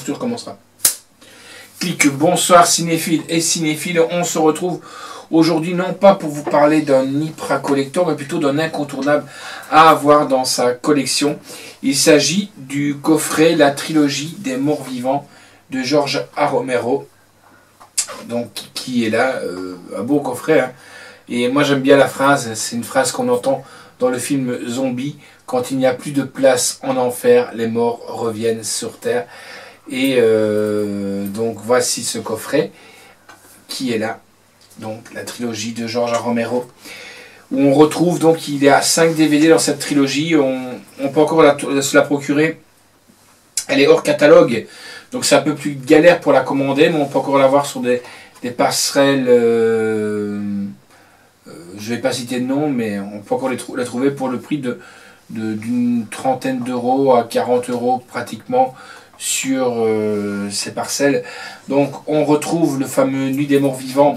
l'aventure commencera. Clic, bonsoir cinéphiles et cinéphiles, on se retrouve aujourd'hui non pas pour vous parler d'un Ypres collector, mais plutôt d'un incontournable à avoir dans sa collection. Il s'agit du coffret La Trilogie des Morts Vivants de George A. Romero, donc qui est là, un beau coffret, hein. Et moi j'aime bien la phrase, c'est une phrase qu'on entend dans le film Zombie: quand il n'y a plus de place en enfer, les morts reviennent sur terre. Et donc voici ce coffret qui est là, donc la trilogie de George A. Romero, où on retrouve, donc il y a 5 DVD dans cette trilogie. On peut encore se la procurer, elle est hors catalogue, donc c'est un peu plus galère pour la commander, mais on peut encore la voir sur des passerelles, je vais pas citer de nom, mais on peut encore la trouver pour le prix d'une trentaine d'euros à 40 euros pratiquement sur ces parcelles. Donc on retrouve le fameux Nuit des Morts Vivants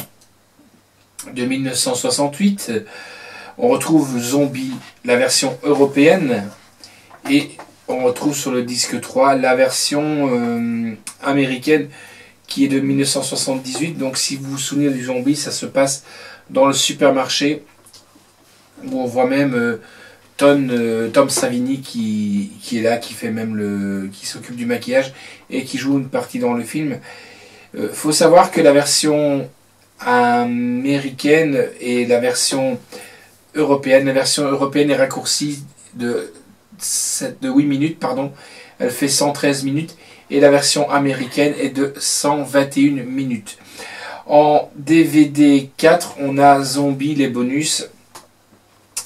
de 1968, on retrouve Zombie, la version européenne, et on retrouve sur le disque 3 la version américaine qui est de 1978. Donc si vous vous souvenez du Zombie, ça se passe dans le supermarché, où on voit même Tom Savini qui est là, qui fait même qui s'occupe du maquillage et qui joue une partie dans le film. Faut savoir que la version américaine et la version européenne est raccourcie de 8 minutes, pardon, elle fait 113 minutes, et la version américaine est de 121 minutes. En DVD 4, on a Zombie, les bonus,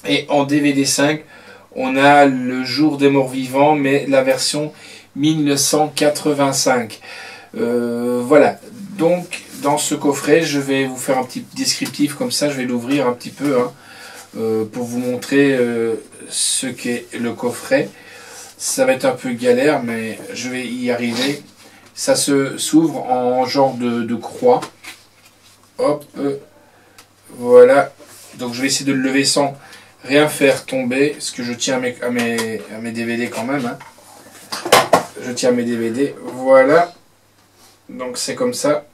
et en DVD 5, on a Le Jour des Morts Vivants, mais la version 1985. Voilà, donc dans ce coffret, je vais vous faire un petit descriptif comme ça, je vais l'ouvrir un petit peu, hein, pour vous montrer ce qu'est le coffret. Ça va être un peu galère, mais je vais y arriver. Ça s'ouvre en genre de croix. Hop, voilà. Donc je vais essayer de le lever sans rien faire tomber, parce que je tiens à mes DVD quand même, hein. Je tiens à mes DVD, voilà. Donc c'est comme ça.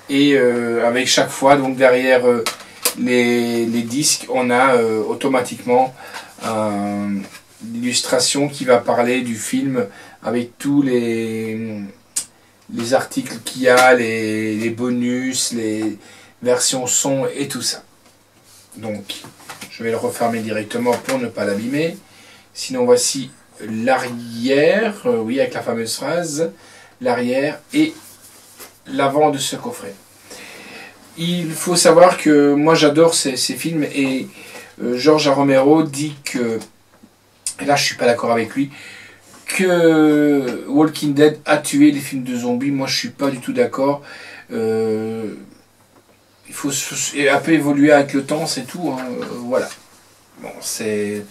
Et avec chaque fois, donc derrière les disques, on a automatiquement l'illustration qui va parler du film, avec tous les articles qu'il y a, les bonus, les versions son et tout ça. Donc je vais le refermer directement pour ne pas l'abîmer. Sinon voici l'arrière, oui, avec la fameuse phrase, l'arrière et l'avant de ce coffret. Il faut savoir que moi j'adore ces films, et George A. Romero dit que, et là je suis pas d'accord avec lui, que Walking Dead a tué les films de zombies. Moi je suis pas du tout d'accord. Il faut un peu évoluer avec le temps, c'est tout, hein. Voilà. Bon, c'est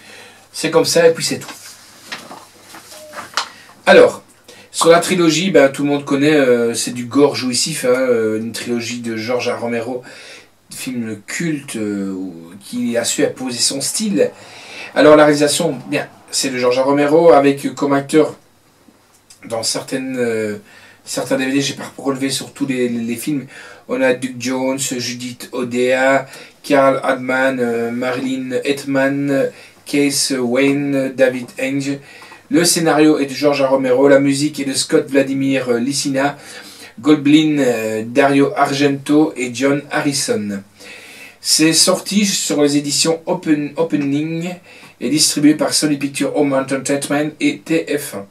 comme ça, et puis c'est tout. Alors, sur la trilogie, ben, tout le monde connaît, c'est du gore jouissif, hein, une trilogie de George A. Romero, film culte, qui a su imposer son style. Alors la réalisation, bien, c'est de George A. Romero, avec comme acteur dans certains DVD, j'ai pas relevé sur tous les films, on a Duke Jones, Judith Odea, Carl Adman, Marilyn Hetman, Case Wayne, David Henge. Le scénario est de George A. Romero, la musique est de Scott Vladimir Licina, Goldblin, Dario Argento et John Harrison. C'est sorti sur les éditions Opening et distribué par Sony Pictures Home Entertainment et TF1.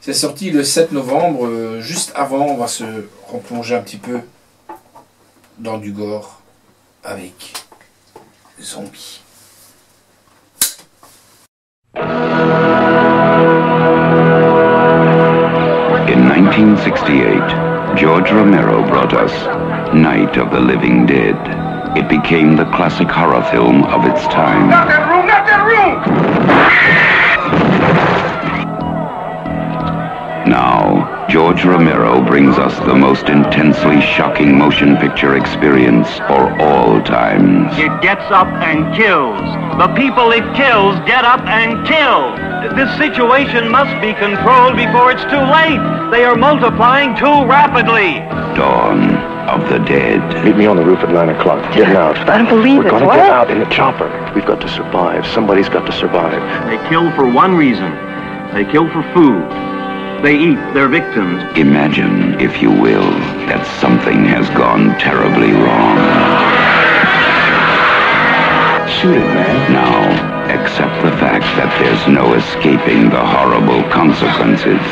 C'est sorti le 7 novembre, juste avant. On va se replonger un petit peu dans du gore avec Zombie. In 1968, George Romero brought us Night of the Living Dead. It became the classic horror film of its time. Not that room! Not that room! Now, George George Romero brings us the most intensely shocking motion picture experience for all times. It gets up and kills. The people it kills get up and kill. This situation must be controlled before it's too late. They are multiplying too rapidly. Dawn of the Dead. Meet me on the roof at 9 o'clock. Getting out. I don't believe We're it. gonna What? get out in the chopper. We've got to survive. Somebody's got to survive. They kill for one reason. They kill for food. They eat their victims. Imagine, if you will, that something has gone terribly wrong. Shoot it, man. Now, accept the fact that there's no escaping the horrible consequences.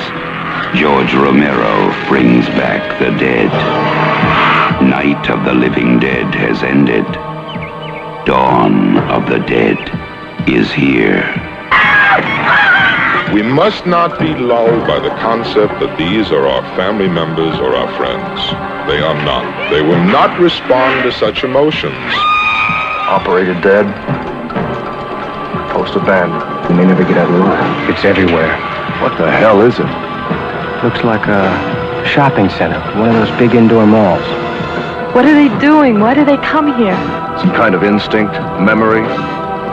George Romero brings back the dead. Night of the Living Dead has ended. Dawn of the Dead is here. We must not be lulled by the concept that these are our family members or our friends. They are not. They will not respond to such emotions. Operator dead. Post abandoned. We may never get out alive. It's everywhere. What the hell is it? Looks like a shopping center, one of those big indoor malls. What are they doing? Why do they come here? Some kind of instinct, memory,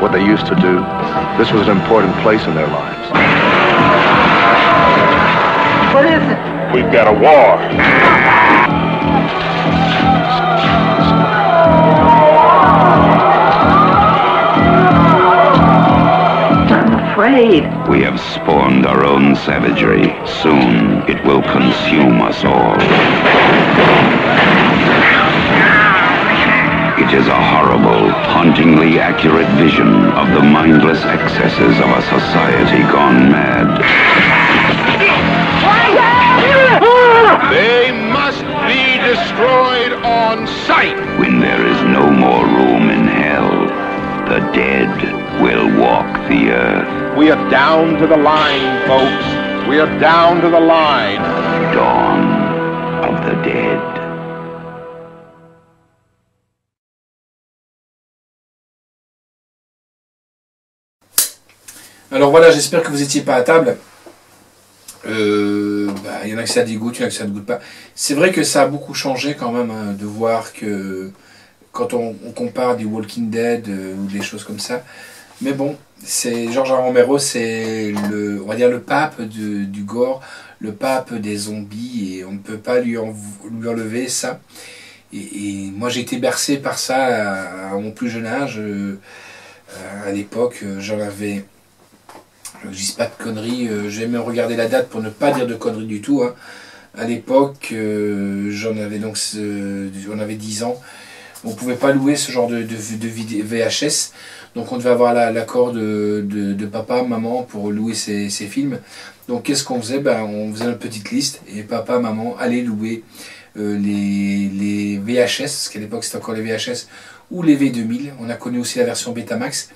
what they used to do. This was an important place in their lives. What is it? We've got a war. I'm afraid. We have spawned our own savagery. Soon, it will consume us all. It is a horrible, hauntingly accurate vision of the mindless excesses of a society gone mad. They must be destroyed on sight. When there is no more room in hell, the dead will walk the earth. We are down to the line, folks. We are down to the line. Dawn of the Dead. Alors voilà, j'espère que vous n'étiez pas à table. Il y en a que ça dégoûte, il y en a que ça ne goûte pas. C'est vrai que ça a beaucoup changé quand même, hein, de voir que quand on compare des Walking Dead ou des choses comme ça. Mais bon, c'est George Romero, c'est on va dire le pape du gore, le pape des zombies, et on ne peut pas lui enlever ça. Et moi j'ai été bercé par ça à mon plus jeune âge. À l'époque, j'en avais... Je dis pas de conneries, j'ai même regardé la date pour ne pas dire de conneries du tout. Hein. À l'époque, j'en avais donc on avait 10 ans. On ne pouvait pas louer ce genre de VHS. Donc on devait avoir l'accord de papa, maman pour louer ces films. Donc qu'est-ce qu'on faisait? On faisait une petite liste et papa, maman allaient louer les VHS, parce qu'à l'époque c'était encore les VHS, ou les V2000. On a connu aussi la version Betamax.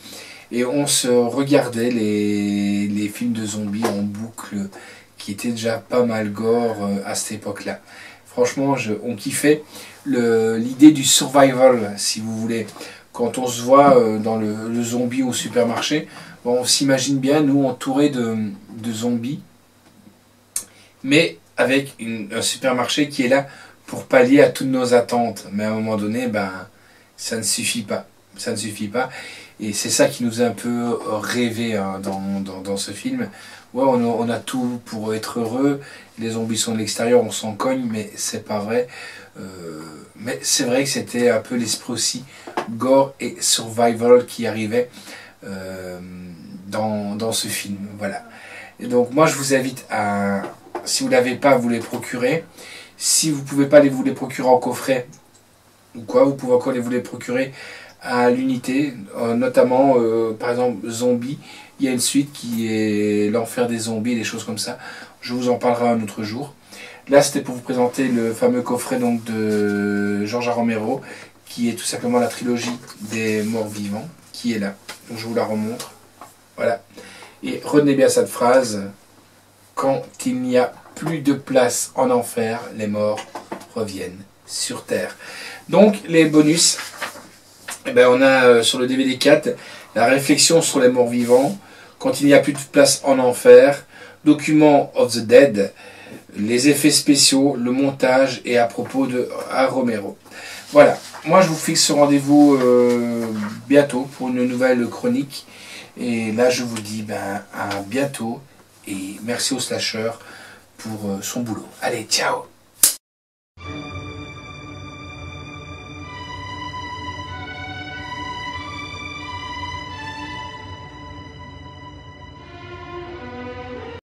Et on se regardait les films de zombies en boucle, qui étaient déjà pas mal gore à cette époque-là. Franchement, on kiffait l'idée du survival, si vous voulez. Quand on se voit dans le zombie au supermarché, bon, on s'imagine bien, nous, entourés de zombies, mais avec un supermarché qui est là pour pallier à toutes nos attentes. Mais à un moment donné, ça ne suffit pas. Ça ne suffit pas. Et c'est ça qui nous a un peu rêvé, hein, dans ce film. Ouais, on a tout pour être heureux. Les zombies sont de l'extérieur, on s'en cogne, mais c'est pas vrai. Mais c'est vrai que c'était un peu l'esprit aussi gore et survival qui arrivait dans ce film. Voilà. Et donc moi je vous invite à, si vous ne l'avez pas, vous les procurer. Si vous ne pouvez pas vous les procurer en coffret ou quoi, vous pouvez encore vous les procurer à l'unité, notamment par exemple Zombie. Il y a une suite qui est l'enfer des zombies, des choses comme ça. Je vous en parlerai un autre jour. Là c'était pour vous présenter le fameux coffret donc de George Romero, qui est tout simplement la trilogie des morts vivants, qui est là. Donc je vous la remontre. Voilà. Et retenez bien cette phrase: quand il n'y a plus de place en enfer, les morts reviennent sur terre. Donc les bonus, on a sur le DVD 4 la réflexion sur les morts vivants, quand il n'y a plus de place en enfer, document of the dead, les effets spéciaux, le montage et à propos de Romero. Voilà, moi je vous fixe rendez-vous bientôt pour une nouvelle chronique. Et là je vous dis à bientôt et merci au slasher pour son boulot. Allez, ciao!